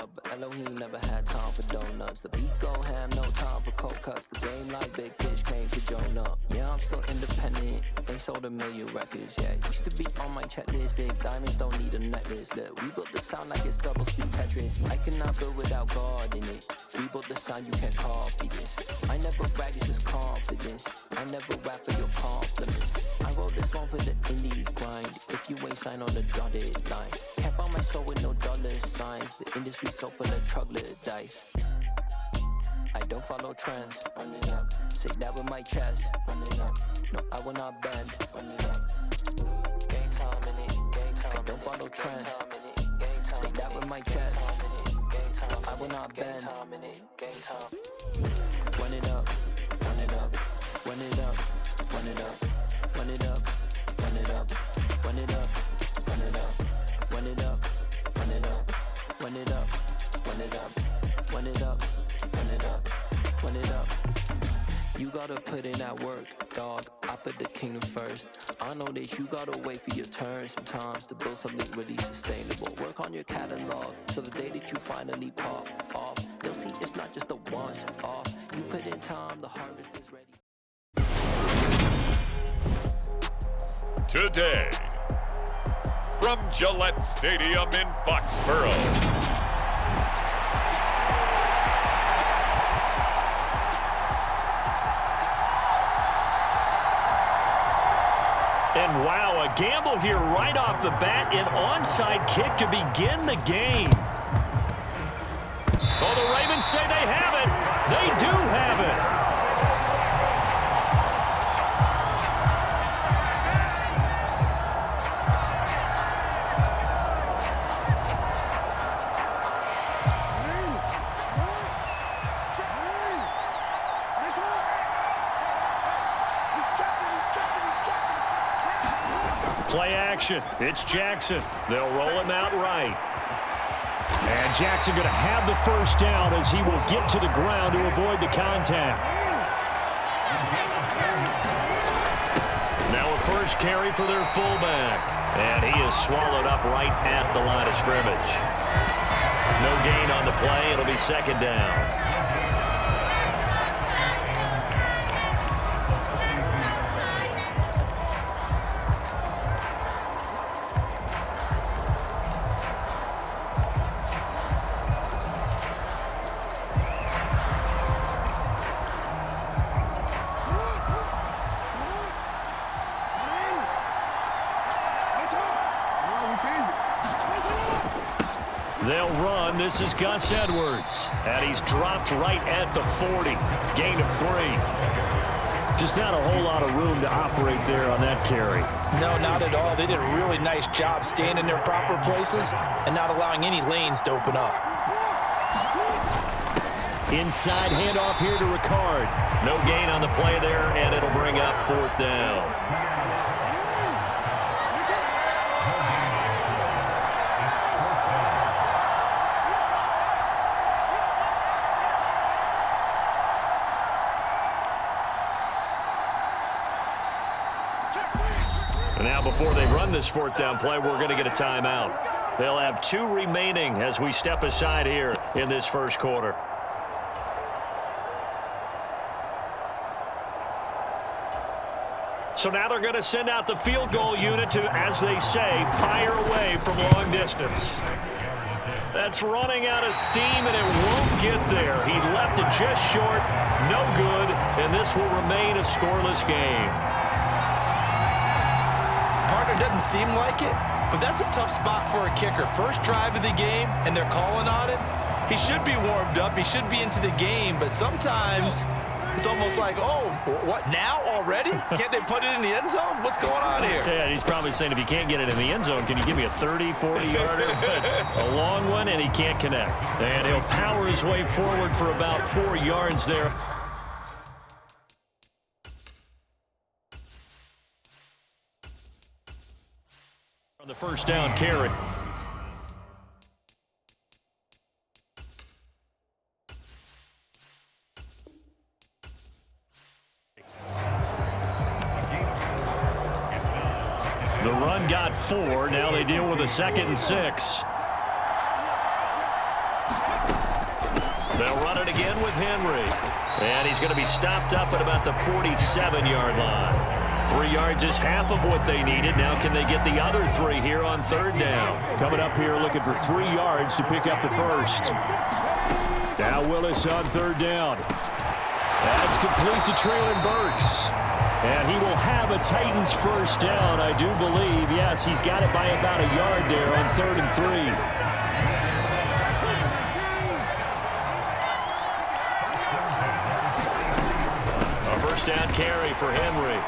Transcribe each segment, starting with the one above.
up, but Elohim never had time for donuts. The beat go ham, no time for cold cuts. The game like Big Fish came to Jonah. Yeah, I'm still independent. They sold 1 million records, yeah. Used to be on my checklist. Big diamonds don't need a necklace. Look, we built the sound like it's double speed Tetris. I cannot build without God in it. We built the sound, you can't copy this. I never brag, it's just confidence. I never rap for your compliments. I wrote this one for the indie grind. If you ain't signed on the dotted line, can't buy my soul with no dollar signs. The industry so full of troglodytes. I don't follow trends. Run it up. Say that with my chest. Run it up. No, I will not bend. Run it up. Game time in it. Game time. I don't follow trends. Say that with my chest. No, I will not bend. Game time. Run it up. Run it up. Run it up. Run it up. Run it up. Run it up. Run it up. Run it up. Run it up. Run it up. Run it up. Run it up. Run it up. Run it up. Run it up. You gotta put in that work, dog. I put the kingdom first. I know that you gotta wait for your turn sometimes to build something really sustainable. Work on your catalog, so the day that you finally pop off, they'll see it's not just a once off. You put in time, the harvest is ready. Today, from Gillette Stadium in Foxborough, and wow, a gamble here right off the bat, an onside kick to begin the game. Oh, the Ravens say they have it. They do have it. Play action. It's Jackson. They'll roll him out right. And Jackson going to have the first down as he will get to the ground to avoid the contact. Now a first carry for their fullback. And he is swallowed up right at the line of scrimmage. No gain on the play. It'll be second down. They'll run. This is Gus Edwards. And he's dropped right at the 40. Gain of 3. Just not a whole lot of room to operate there on that carry. No, not at all. They did a really nice job staying in their proper places and not allowing any lanes to open up. Inside handoff here to Ricard. No gain on the play there, and it'll bring up fourth down. Now, before they run this fourth down play, we're going to get a timeout. They'll have 2 remaining as we step aside here in this first quarter. So now they're going to send out the field goal unit to, as they say, fire away from long distance. That's running out of steam, and it won't get there. He left it just short, no good, and this will remain a scoreless game. Partner, doesn't seem like it, but that's a tough spot for a kicker. First drive of the game, and they're calling on him. He should be warmed up. He should be into the game, but sometimes it's almost like, oh, what, now already? Can't they put it in the end zone? What's going on here? Yeah, he's probably saying, if you can't get it in the end zone, can you give me a 30, 40-yarder? A long one, and he can't connect. And he'll power his way forward for about 4 yards there. On the first down carry. The run got 4. Now they deal with a 2nd and 6. They'll run it again with Henry. And he's going to be stopped up at about the 47-yard line. 3 yards is half of what they needed. Now can they get the other 3 here on 3rd down? Coming up here looking for 3 yards to pick up the first. Now Willis on 3rd down. That's complete to Traylon Burks. And he will have a Titans first down, I do believe. Yes, he's got it by about a yard there on 3rd and 3. First down carry for Henry.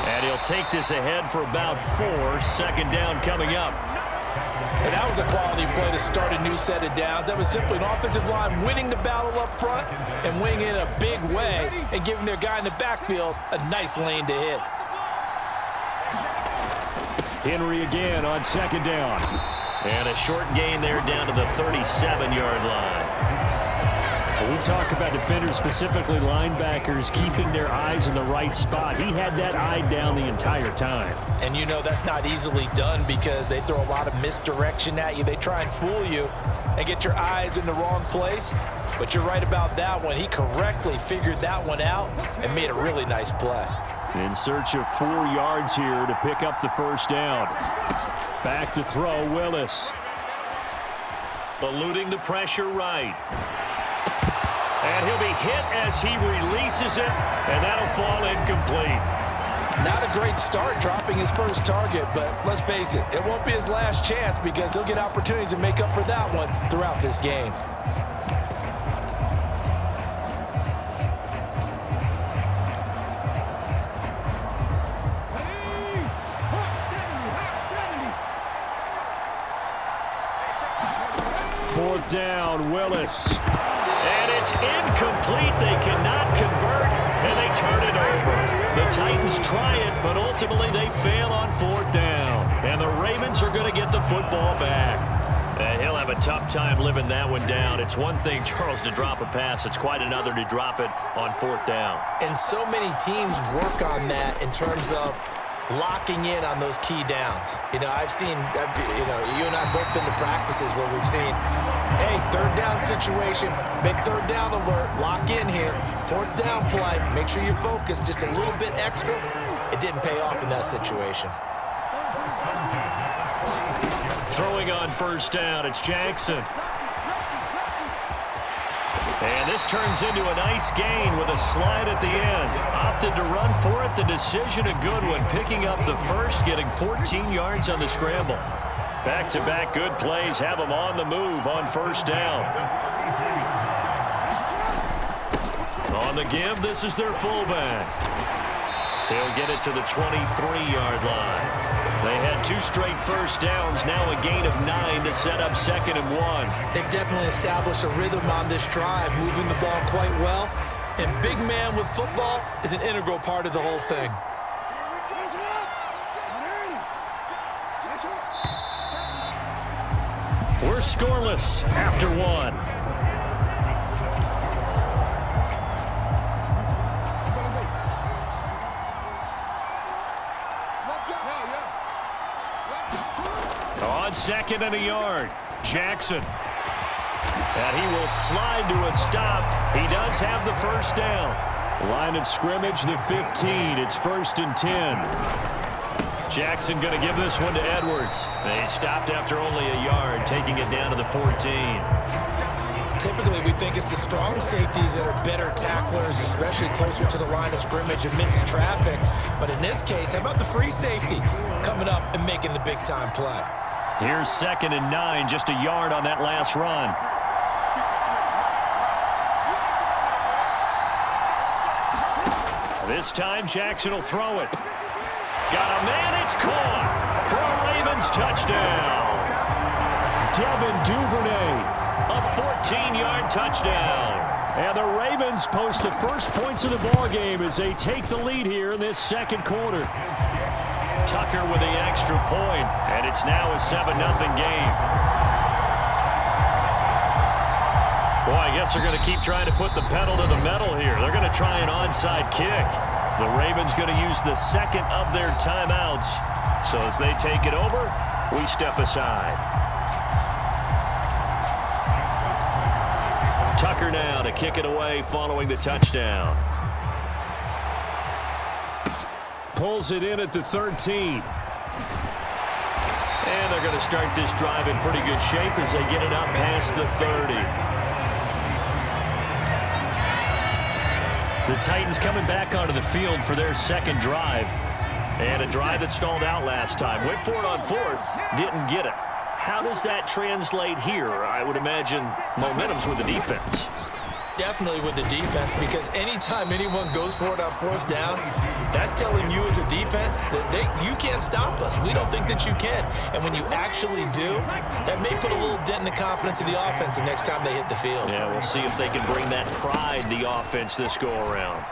And he'll take this ahead for about 4. 2nd down coming up. And that was a quality play to start a new set of downs. That was simply an offensive line winning the battle up front and winning it in a big way and giving their guy in the backfield a nice lane to hit. Henry again on 2nd down. And a short gain there down to the 37-yard line. We talk about defenders, specifically linebackers, keeping their eyes in the right spot. He had that eye down the entire time. And you know that's not easily done because they throw a lot of misdirection at you. They try and fool you and get your eyes in the wrong place. But you're right about that one. He correctly figured that one out and made a really nice play. In search of 4 yards here to pick up the first down. Back to throw, Willis. Eluding the pressure right. And he'll be hit as he releases it, and that'll fall incomplete. Not a great start dropping his first target, but let's face it, it won't be his last chance because he'll get opportunities to make up for that one throughout this game. Fourth down, Willis. And it's incomplete. They cannot convert, and they turn it over. The Titans try it, but ultimately they fail on 4th down. And the Ravens are going to get the football back. He'll have a tough time living that one down. It's one thing, Charles, to drop a pass. It's quite another to drop it on 4th down. And so many teams work on that in terms of locking in on those key downs. You know, I've seen, you and I both been to practices where we've seen, hey, 3rd down situation, big 3rd down alert, lock in here, 4th down play, make sure you're focused just a little bit extra. It didn't pay off in that situation. Throwing on 1st down, it's Jackson. And this turns into a nice gain with a slide at the end. Opted to run for it. The decision, a good one. Picking up the first, getting 14 yards on the scramble. Back-to-back good plays have them on the move on 1st down. On the give, this is their fullback. They'll get it to the 23-yard line. They had 2 straight 1st downs, now a gain of 9 to set up 2nd and 1. They've definitely established a rhythm on this drive, moving the ball quite well. And big man with football is an integral part of the whole thing. We're scoreless after 1. On 2nd and a yard, Jackson. And he will slide to a stop. He does have the 1st down. Line of scrimmage, the 15. It's 1st and 10. Jackson going to give this one to Edwards. They stopped after only a yard, taking it down to the 14. Typically, we think it's the strong safeties that are better tacklers, especially closer to the line of scrimmage amidst traffic. But in this case, how about the free safety coming up and making the big-time play? Here's 2nd and 9, just a yard on that last run. This time, Jackson will throw it. Got a man, it's caught for a Ravens touchdown. Devin Duvernay, a 14-yard touchdown. And the Ravens post the first points of the ballgame as they take the lead here in this 2nd quarter. Tucker with the extra point, and it's now a 7-0 game. Boy, I guess they're going to keep trying to put the pedal to the metal here. They're going to try an onside kick. The Ravens going to use the 2nd of their timeouts. So as they take it over, we step aside. Tucker now to kick it away following the touchdown. Pulls it in at the 13. And they're going to start this drive in pretty good shape as they get it up past the 30. The Titans coming back onto the field for their second drive. And a drive that stalled out last time. Went for it on fourth, didn't get it. How does that translate here? I would imagine momentum's with the defense. Definitely with the defense, because anytime anyone goes for it on fourth down, that's telling you as a defense that you can't stop us. We don't think that you can. And when you actually do, that may put a little dent in the confidence of the offense the next time they hit the field. Yeah, we'll see if they can bring that pride, the offense, this go-around.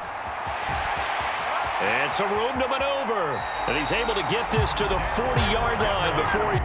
And some room to maneuver. And he's able to get this to the 40-yard line before he...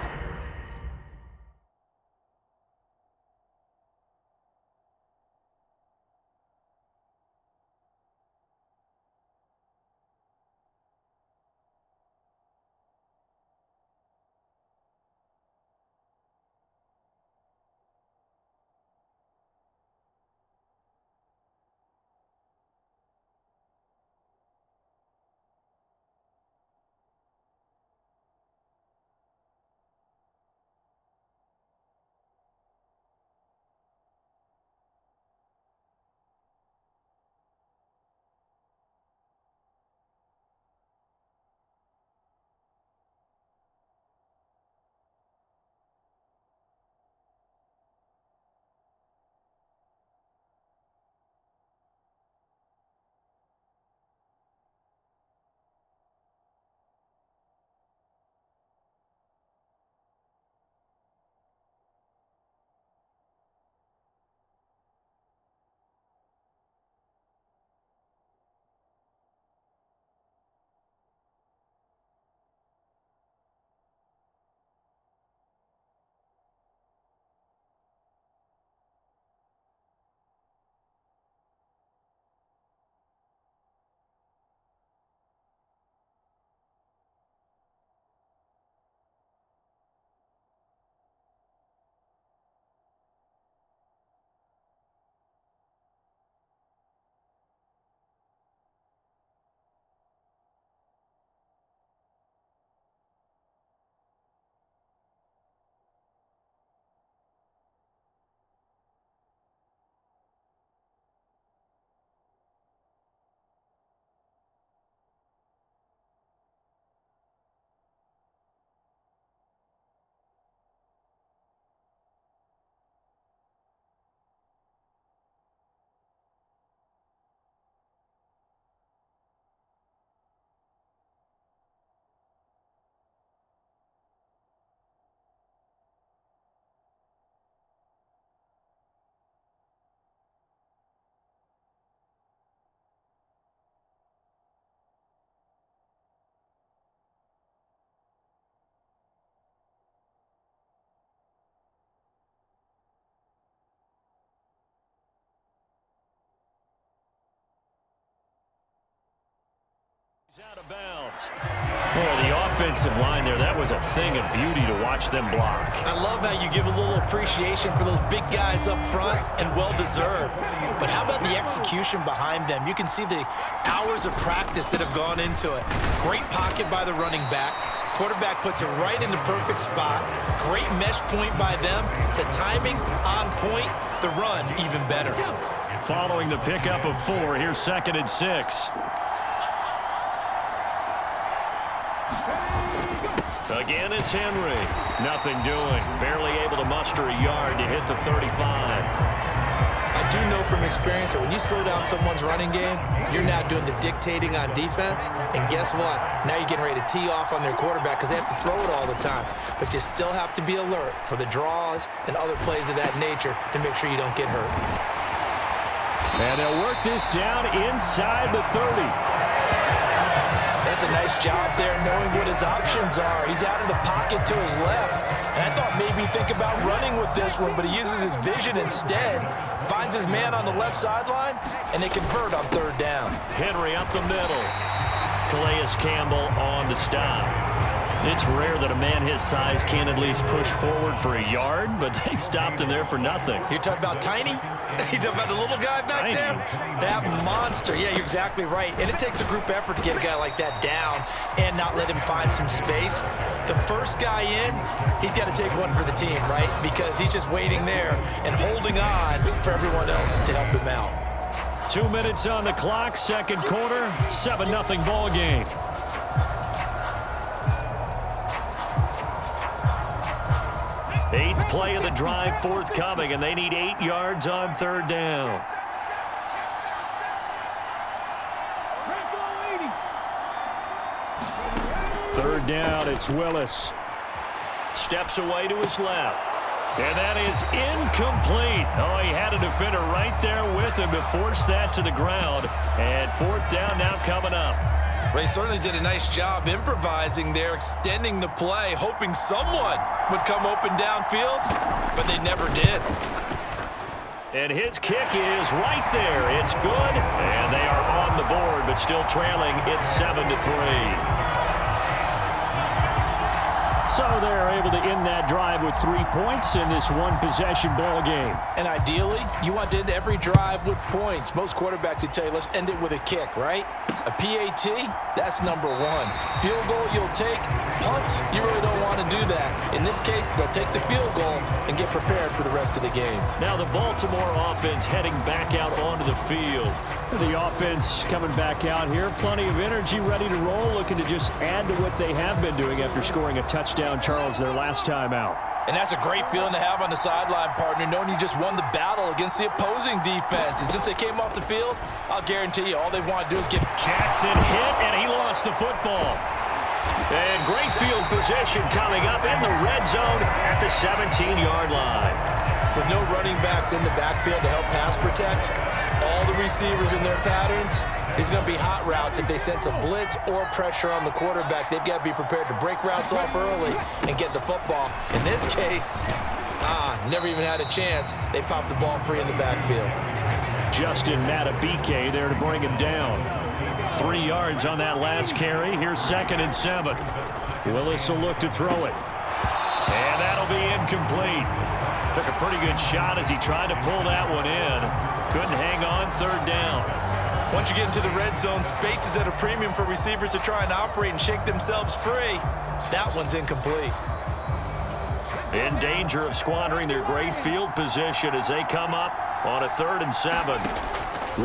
Out of bounds. Oh, the offensive line there, that was a thing of beauty to watch them block. I love how you give a little appreciation for those big guys up front, and well-deserved. But how about the execution behind them? You can see the hours of practice that have gone into it. Great pocket by the running back. Quarterback puts it right in the perfect spot. Great mesh point by them. The timing on point. The run even better. Following the pickup of 4, here's 2nd and 6. Again, it's Henry. Nothing doing. Barely able to muster a yard to hit the 35. I do know from experience that when you slow down someone's running game, you're now doing the dictating on defense. And guess what? Now you're getting ready to tee off on their quarterback because they have to throw it all the time. But you still have to be alert for the draws and other plays of that nature to make sure you don't get hurt. And they'll work this down inside the 30. That's a nice job there knowing what his options are. He's out of the pocket to his left. And I thought maybe he'd think about running with this one, but he uses his vision instead. Finds his man on the left sideline, and they convert on 3rd down. Henry up the middle. Calais Campbell on the stop. It's rare that a man his size can't at least push forward for a yard, but they stopped him there for nothing. You're talking about tiny? You talking about the little guy back there? That monster. Yeah, you're exactly right. And it takes a group effort to get a guy like that down and not let him find some space. The first guy in, he's got to take one for the team, right? Because he's just waiting there and holding on for everyone else to help him out. 2 minutes on the clock, second quarter, 7-0 ball game. Eighth play of the drive forthcoming, and they need 8 yards on third down. Third down, it's Willis. Steps away to his left. And that is incomplete. Oh, he had a defender right there with him to force that to the ground. And fourth down now coming up. Ray certainly did a nice job improvising there, extending the play, hoping someone would come open downfield, but they never did. And his kick is right there. It's good, and they are on the board, but still trailing. It's 7-3. So they're able to end that drive with 3 points in this one-possession ball game. And ideally, you want to end every drive with points. Most quarterbacks would tell you, let's end it with a kick, right? A PAT, that's number one. Field goal, you'll take. Punts, you really don't want to do that. In this case, they'll take the field goal and get prepared for the rest of the game. Now the Baltimore offense heading back out onto the field. The offense coming back out here. Plenty of energy, ready to roll, looking to just add to what they have been doing after scoring a touchdown, Charles, their last time out. And that's a great feeling to have on the sideline, partner, knowing you just won the battle against the opposing defense. And since they came off the field, I'll guarantee you all they want to do is get Jackson hit, and he lost the football. And great field position coming up in the red zone at the 17-yard line. With no running backs in the backfield to help pass protect, all the receivers in their patterns, these are going to be hot routes. If they sense a blitz or pressure on the quarterback, they've got to be prepared to break routes off early and get the football. In this case, never even had a chance. They popped the ball free in the backfield. Justin Matabike there to bring him down. 3 yards on that last carry. Here's 2nd and 7. Willis will look to throw it. And that'll be incomplete. Took a pretty good shot as he tried to pull that one in. Couldn't hang on, third down. Once you get into the red zone, space is at a premium for receivers to try and operate and shake themselves free. That one's incomplete. In danger of squandering their great field position as they come up on a 3rd and 7.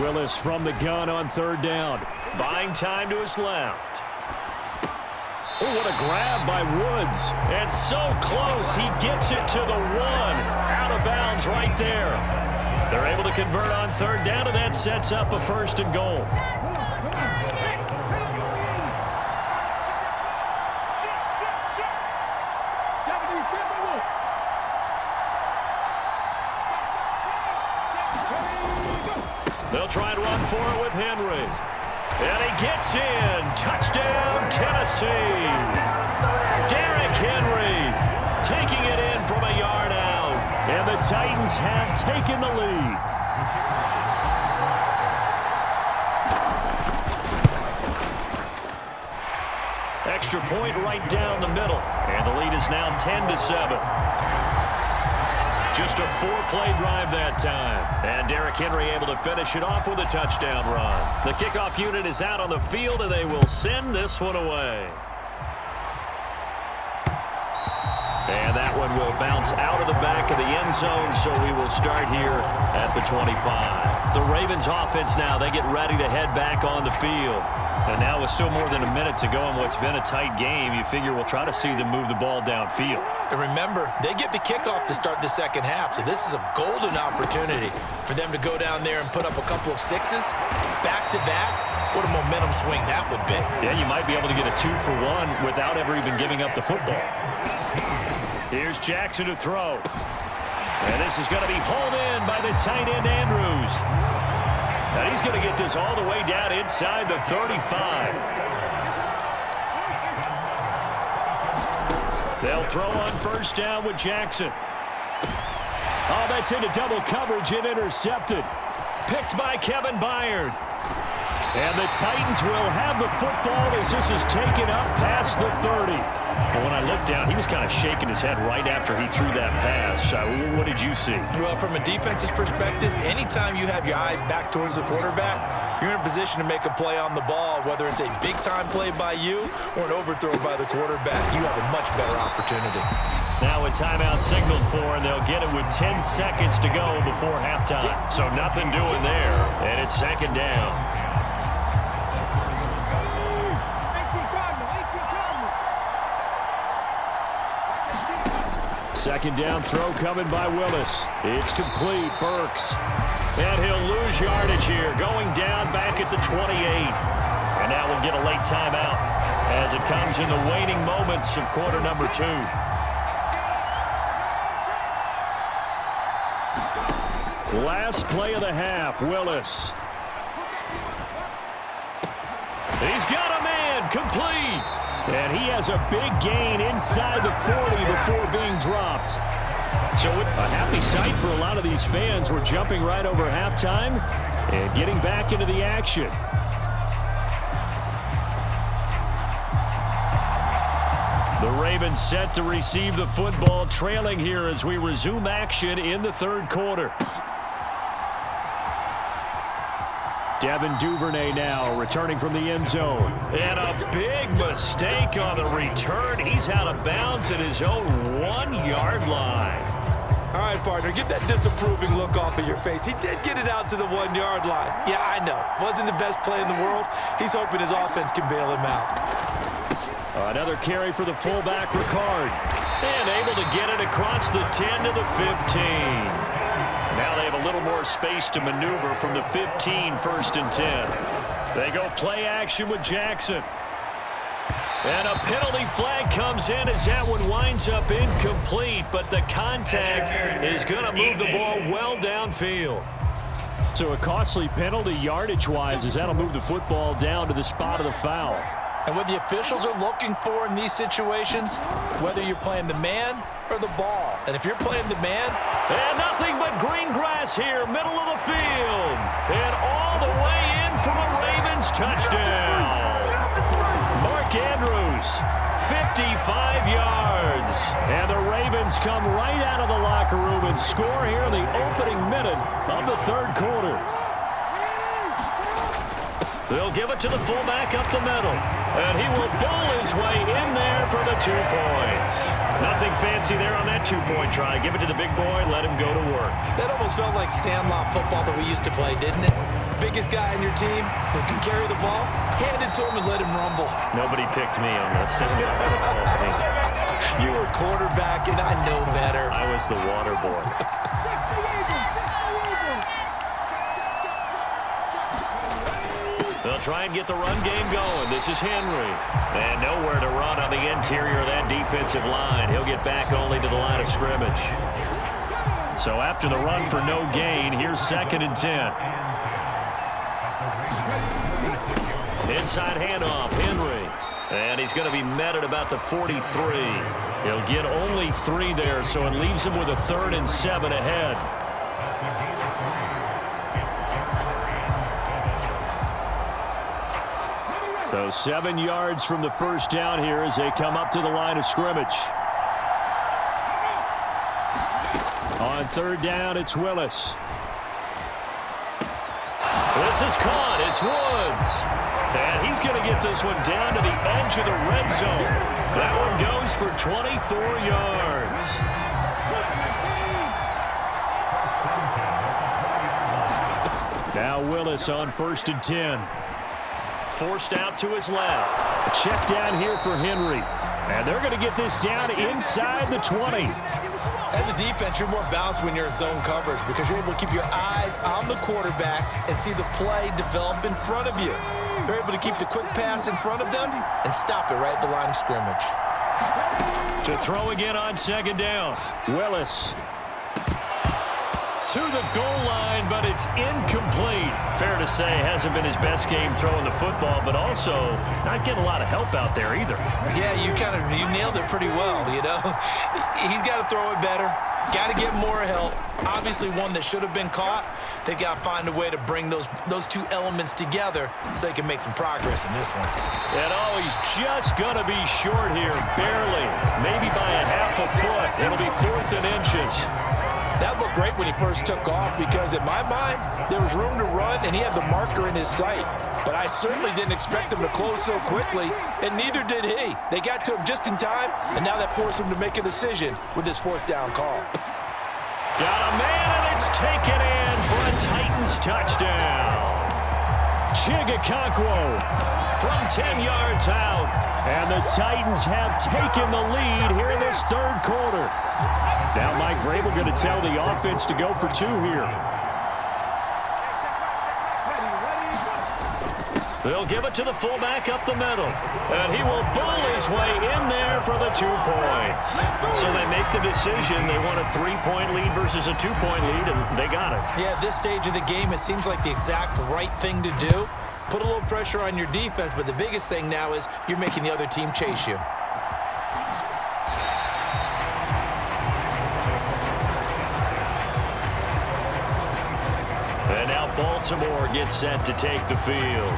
Willis from the gun on third down. Buying time to his left. Oh, what a grab by Woods. And so close, he gets it to the 1. Out of bounds right there. They're able to convert on third down, and that sets up a 1st and goal. They'll try and run for it with Henry. And he gets in. Touchdown, Tennessee. Derrick Henry taking it in from a yard out. And the Titans have taken the lead. Extra point right down the middle. And the lead is now 10-7. Just a 4-play drive that time. And Derrick Henry able to finish it off with a touchdown run. The kickoff unit is out on the field, and they will send this one away. And that one will bounce out of the back of the end zone, so we will start here at the 25. The Ravens offense now, they get ready to head back on the field. And now with still more than a minute to go in what's been a tight game, you figure we'll try to see them move the ball downfield. And remember, they get the kickoff to start the second half, so this is a golden opportunity for them to go down there and put up a couple of sixes back-to-back. What a momentum swing that would be. Yeah, you might be able to get a 2-for-1 without ever even giving up the football. Here's Jackson to throw. And this is going to be hauled in by the tight end Andrews. And he's going to get this all the way down inside the 35. They'll throw on first down with Jackson. Oh, that's into double coverage and intercepted. Picked by Kevin Byard. And the Titans will have the football as this is taken up past the 30. Well, when I looked down, he was kind of shaking his head right after he threw that pass. What did you see? Well, from a defense's perspective, anytime you have your eyes back towards the quarterback, you're in a position to make a play on the ball, whether it's a big-time play by you or an overthrow by the quarterback. You have a much better opportunity. Now a timeout signaled for, and they'll get it with 10 seconds to go before halftime. So nothing doing there, and it's second down. Second down throw coming by Willis. It's complete. Burks. And he'll lose yardage here. Going down back at the 28. And now we'll get a late timeout as it comes in the waning moments of quarter number 2. Last play of the half. Willis. He's got a man. Complete. And he has a big gain inside the 40 before being dropped. So a happy sight for a lot of these fans. We're jumping right over halftime and getting back into the action. The Ravens set to receive the football, trailing here as we resume action in the third quarter. Devin Duvernay now returning from the end zone. And a big mistake on the return. He's out of bounds at his own 1-yard line. All right, partner, get that disapproving look off of your face. He did get it out to the 1-yard line. Yeah, I know. Wasn't the best play in the world. He's hoping his offense can bail him out. Another carry for the fullback, Ricard. And able to get it across the 10 to the 15. Now they have a little more space to maneuver from the 15, 1st and 10. They go play action with Jackson. And a penalty flag comes in as that one winds up incomplete, but the contact is going to move the ball well downfield. So a costly penalty yardage-wise as that'll move the football down to the spot of the foul. And what the officials are looking for in these situations, whether you're playing the man or the ball. And if you're playing the man... And nothing but green grass here, middle of the field. And all the way in from a Ravens touchdown. Mark Andrews, 55 yards. And the Ravens come right out of the locker room and score here in the opening minute of the third quarter. They'll give it to the fullback up the middle. And he will bowl his way in there for the 2 points. Nothing fancy there on that 2-point try. Give it to the big boy, let him go to work. That almost felt like sandlot football that we used to play, didn't it? Biggest guy in your team who can carry the ball, hand it to him and let him rumble. Nobody picked me on the sandlot football thing. You were quarterback, and I know better. I was the water boy. They'll try and get the run game going. This is Henry. And nowhere to run on the interior of that defensive line. He'll get back only to the line of scrimmage. So after the run for no gain, here's 2nd and 10. Inside handoff, Henry. And he's going to be met at about the 43. He'll get only 3 there, so it leaves him with a 3rd and 7 ahead. So 7 yards from the first down here as they come up to the line of scrimmage. On 3rd down, it's Willis. This is caught. It's Woods. And he's going to get this one down to the edge of the red zone. That one goes for 24 yards. Now Willis on 1st and 10. Forced out to his left. Check down here for Henry. And they're going to get this down inside the 20. As a defense, you're more balanced when you're in zone coverage because you're able to keep your eyes on the quarterback and see the play develop in front of you. They're able to keep the quick pass in front of them and stop it right at the line of scrimmage. To throw again on 2nd down. Willis. To the goal line, but it's incomplete. Fair to say, hasn't been his best game throwing the football, but also not getting a lot of help out there either. Yeah, you nailed it pretty well, you know. He's got to throw it better. Got to get more help. Obviously one that should have been caught, They've got to find a way to bring those two elements together so they can make some progress in this one. And oh, he's just going to be short here, barely. Maybe by a half a foot. It'll be 4th and inches. That looked great when he first took off because, in my mind, there was room to run, and he had the marker in his sight. But I certainly didn't expect him to close so quickly, and neither did he. They got to him just in time, and now that forced him to make a decision with his 4th down call. Got a man, and it's taken in for a Titans touchdown. Chigakonkwo from 10 yards out. And the Titans have taken the lead here in this 3rd quarter. Now Mike Vrabel going to tell the offense to go for 2 here. They'll give it to the fullback up the middle. And he will bull his way in there for the 2 points. So they make the decision. They want a 3-point lead versus a 2-point lead, and they got it. Yeah, at this stage of the game, it seems like the exact right thing to do. Put a little pressure on your defense, but the biggest thing now is you're making the other team chase you. And now Baltimore gets set to take the field.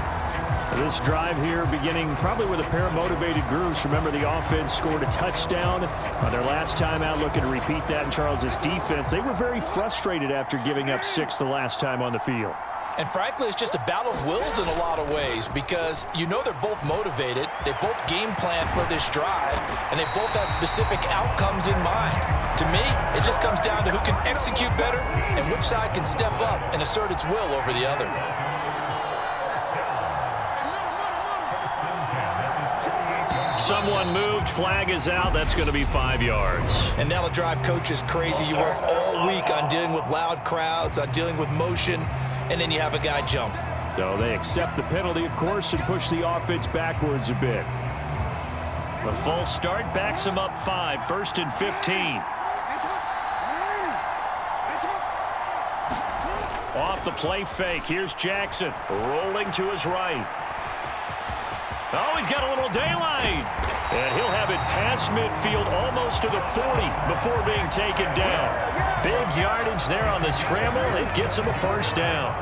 This drive here beginning probably with a pair of motivated groups. Remember, the offense scored a touchdown on their last time out, looking to repeat that in Charles' defense. They were very frustrated after giving up 6 the last time on the field. And frankly, it's just a battle of wills in a lot of ways because you know they're both motivated. They both game plan for this drive, and they both have specific outcomes in mind. To me, it just comes down to who can execute better and which side can step up and assert its will over the other. Someone moved, flag is out. That's going to be 5 yards. And that'll drive coaches crazy. You work all week on dealing with loud crowds, on dealing with motion, and then you have a guy jump. So they accept the penalty, of course, and push the offense backwards a bit. A false start backs him up 5, 1st and 15. Off the play fake, here's Jackson, rolling to his right. Oh, he's got a little daylight. And he'll have it past midfield almost to the 40 before being taken down. Big yardage there on the scramble. It gets him a 1st down.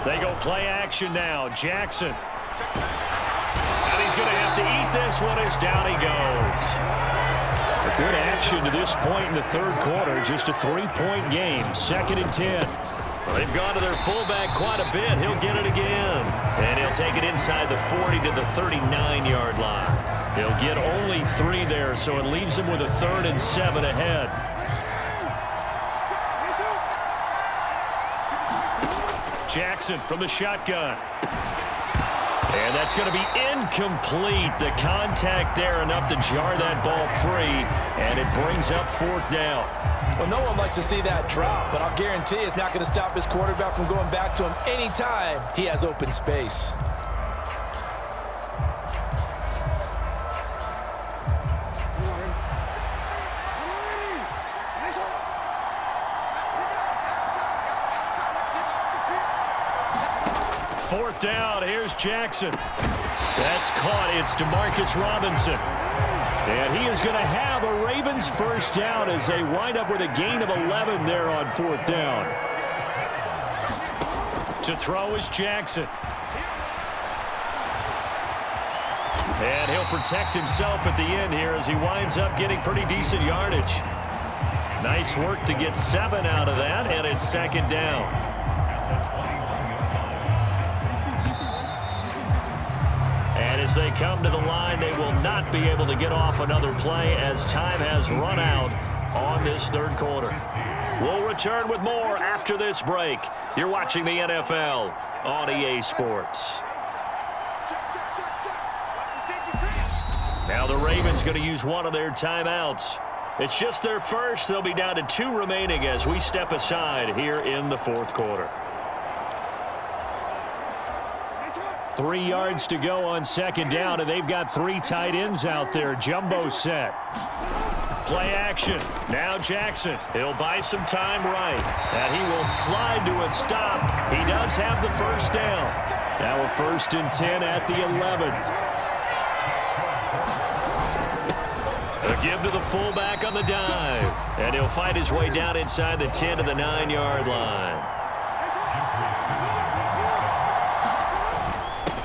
They go play action now. Jackson. And he's going to have to eat this one as down he goes. A good action to this point in the 3rd quarter. Just a 3-point game. 2nd and 10. They've gone to their fullback quite a bit. He'll get it again. And he'll take it inside the 40 to the 39-yard line. He'll get only 3 there, so it leaves him with a 3rd and 7 ahead. Jackson from the shotgun. And that's going to be incomplete. The contact there enough to jar that ball free, and it brings up 4th down. Well, no one likes to see that drop, but I'll guarantee it's not going to stop his quarterback from going back to him anytime he has open space. Fourth down, here's Jackson. That's caught. It's Demarcus Robinson. And he is going to have a Ravens 1st down as they wind up with a gain of 11 there on 4th down. To throw is Jackson. And he'll protect himself at the end here as he winds up getting pretty decent yardage. Nice work to get 7 out of that, and it's 2nd down. And as they come to the line, they will not be able to get off another play as time has run out on this 3rd quarter. We'll return with more after this break. You're watching the NFL on EA Sports. Now the Ravens going to use one of their timeouts. It's just their first. They'll be down to 2 remaining as we step aside here in the 4th quarter. 3 yards to go on 2nd down, and they've got 3 tight ends out there. Jumbo set. Play action. Now Jackson. He'll buy some time right. And he will slide to a stop. He does have the 1st down. Now a 1st and 10 at the 11. A give to the fullback on the dive. And he'll fight his way down inside the 10 to the 9-yard line.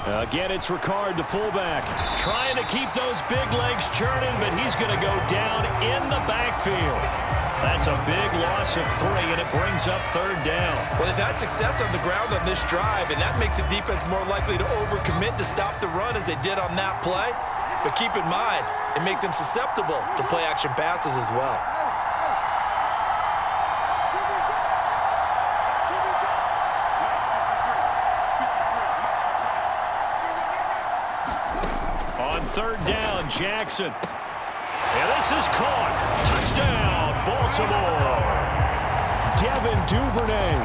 Again, it's Ricard, the fullback, trying to keep those big legs churning, but he's going to go down in the backfield. That's a big loss of 3, and it brings up 3rd down. Well, they've had success on the ground on this drive, and that makes the defense more likely to overcommit to stop the run as they did on that play. But keep in mind, it makes them susceptible to play-action passes as well. On 3rd down, Jackson. And this is caught. Touchdown, Baltimore. Devin Duvernay.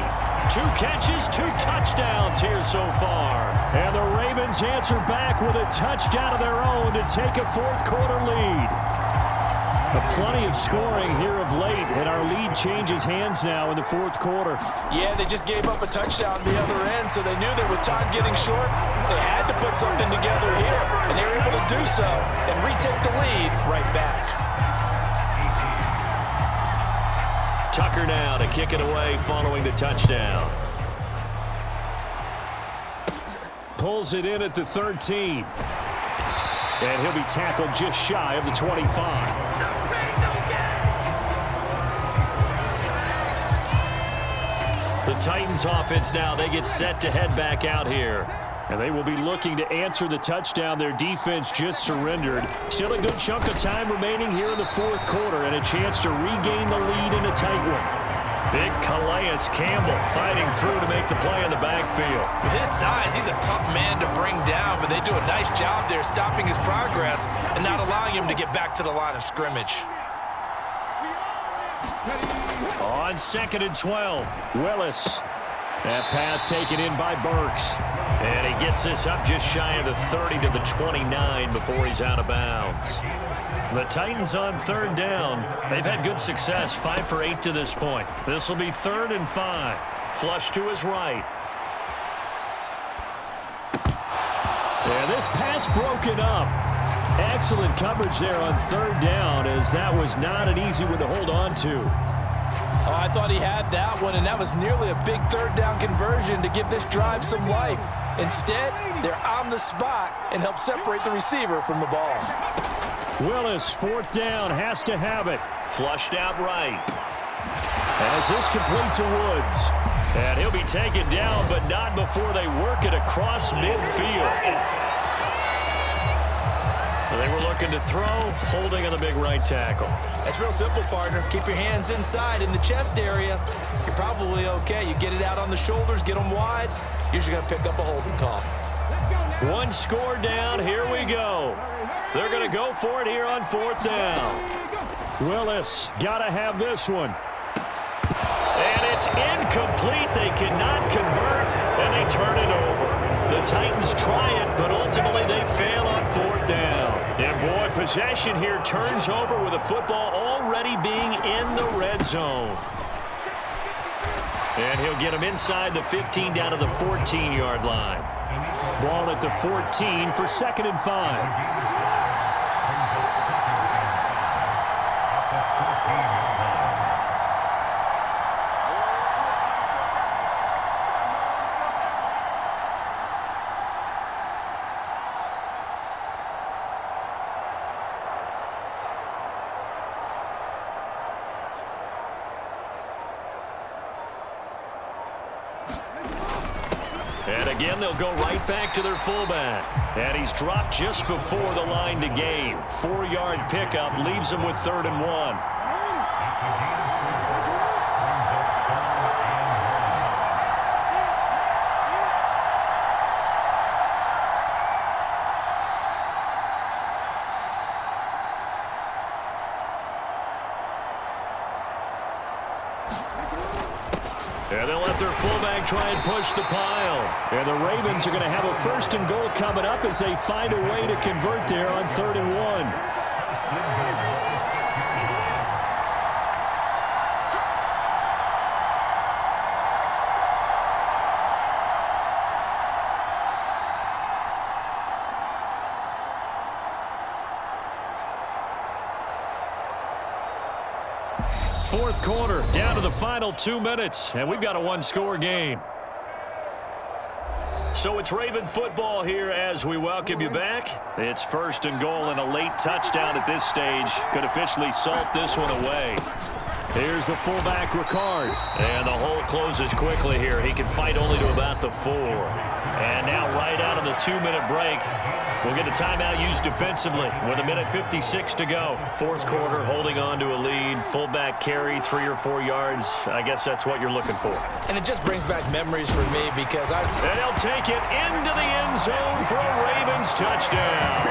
2 catches, 2 touchdowns here so far. And the Ravens answer back with a touchdown of their own to take a 4th quarter lead. Plenty of scoring here of late, and our lead changes hands now in the 4th quarter. Yeah, they just gave up a touchdown on the other end, so they knew that with time getting short, they had to put something together here, and they were able to do so and retake the lead right back. Tucker now to kick it away following the touchdown. Pulls it in at the 13. And he'll be tackled just shy of the 25. The Titans offense now, they get set to head back out here. And they will be looking to answer the touchdown their defense just surrendered. Still a good chunk of time remaining here in the 4th quarter and a chance to regain the lead in a tight one. Big Calais Campbell fighting through to make the play in the backfield. With his size, he's a tough man to bring down, but they do a nice job there stopping his progress and not allowing him to get back to the line of scrimmage. On 2nd and 12, Willis. That pass taken in by Burks. And he gets this up just shy of the 30 to the 29 before he's out of bounds. The Titans on 3rd down. They've had good success, 5 for 8 to this point. This will be 3rd and 5. Flush to his right. And this pass broken up. Excellent coverage there on 3rd down, as that was not an easy one to hold on to. Oh, I thought he had that one, and that was nearly a big 3rd down conversion to give this drive some life. Instead, they're on the spot and help separate the receiver from the ball. Willis, 4th down, has to have it. Flushed out right. As this complete to Woods. And he'll be taken down, but not before they work it across midfield. They were looking to throw, holding on the big right tackle. That's real simple, partner. Keep your hands inside in the chest area. You're probably okay. You get it out on the shoulders, get them wide. Usually going to pick up a holding call. 1 score down. Here we go. They're going to go for it here on 4th down. Willis, got to have this one. And it's incomplete. They cannot convert, and they turn it over. The Titans try it, but ultimately they fail on 4th down. And boy, possession here turns over with the football already being in the red zone. And he'll get him inside the 15 down to the 14-yard line. Ball at the 14 for 2nd and 5. And again, they'll go right back to their fullback. And he's dropped just before the line to gain. 4-yard pickup leaves him with 3rd and 1. And they'll let their fullback try and push the pile. And the Ravens are going to have a 1st and goal coming up as they find a way to convert there on 3rd and 1. fourth quarter, down to the final 2 minutes, and we've got a one-score game. So it's Raven football here as we welcome you back. It's 1st and goal, and a late touchdown at this stage could officially salt this one away. Here's the fullback, Ricard. And the hole closes quickly here. He can fight only to about the 4. And now right out of the 2-minute break, we'll get a timeout used defensively with 1:56 to go. Fourth quarter, holding on to a lead. Fullback carry, 3 or 4 yards. I guess that's what you're looking for. And it just brings back memories for me because And he'll take it into the end zone for a Ravens touchdown.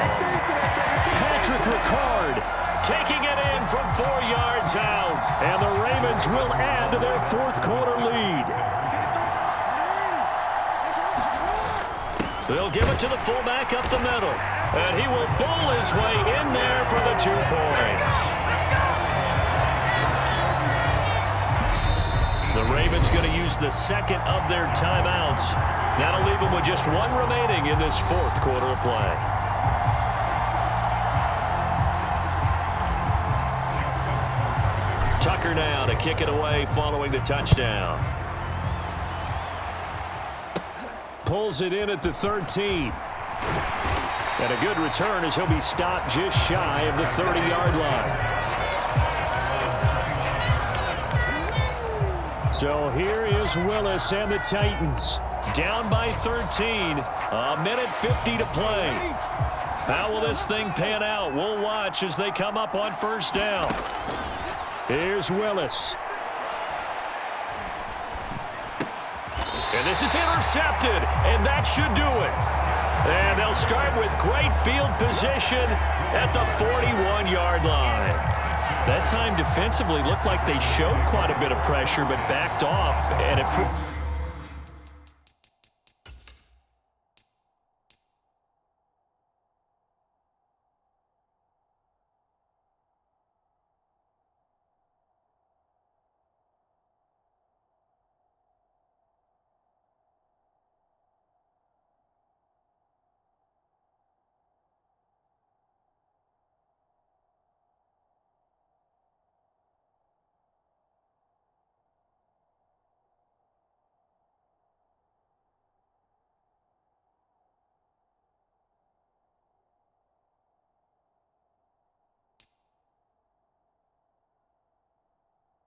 Patrick Ricard taking it in from 4 yards out. And the Ravens will add to their fourth quarter lead. They'll give it to the fullback up the middle. And he will bowl his way in there for the 2 points. The Ravens going to use the second of their timeouts. That'll leave them with just 1 remaining in this fourth quarter of play. Tucker now to kick it away following the touchdown. Pulls it in at the 13. And a good return as he'll be stopped just shy of the 30-yard line. So here is Willis and the Titans. Down by 13. 1:50 to play. How will this thing pan out? We'll watch as they come up on first down. Here's Willis. And this is intercepted, and that should do it. And they'll start with great field position at the 41-yard line. That time defensively looked like they showed quite a bit of pressure, but backed off, and it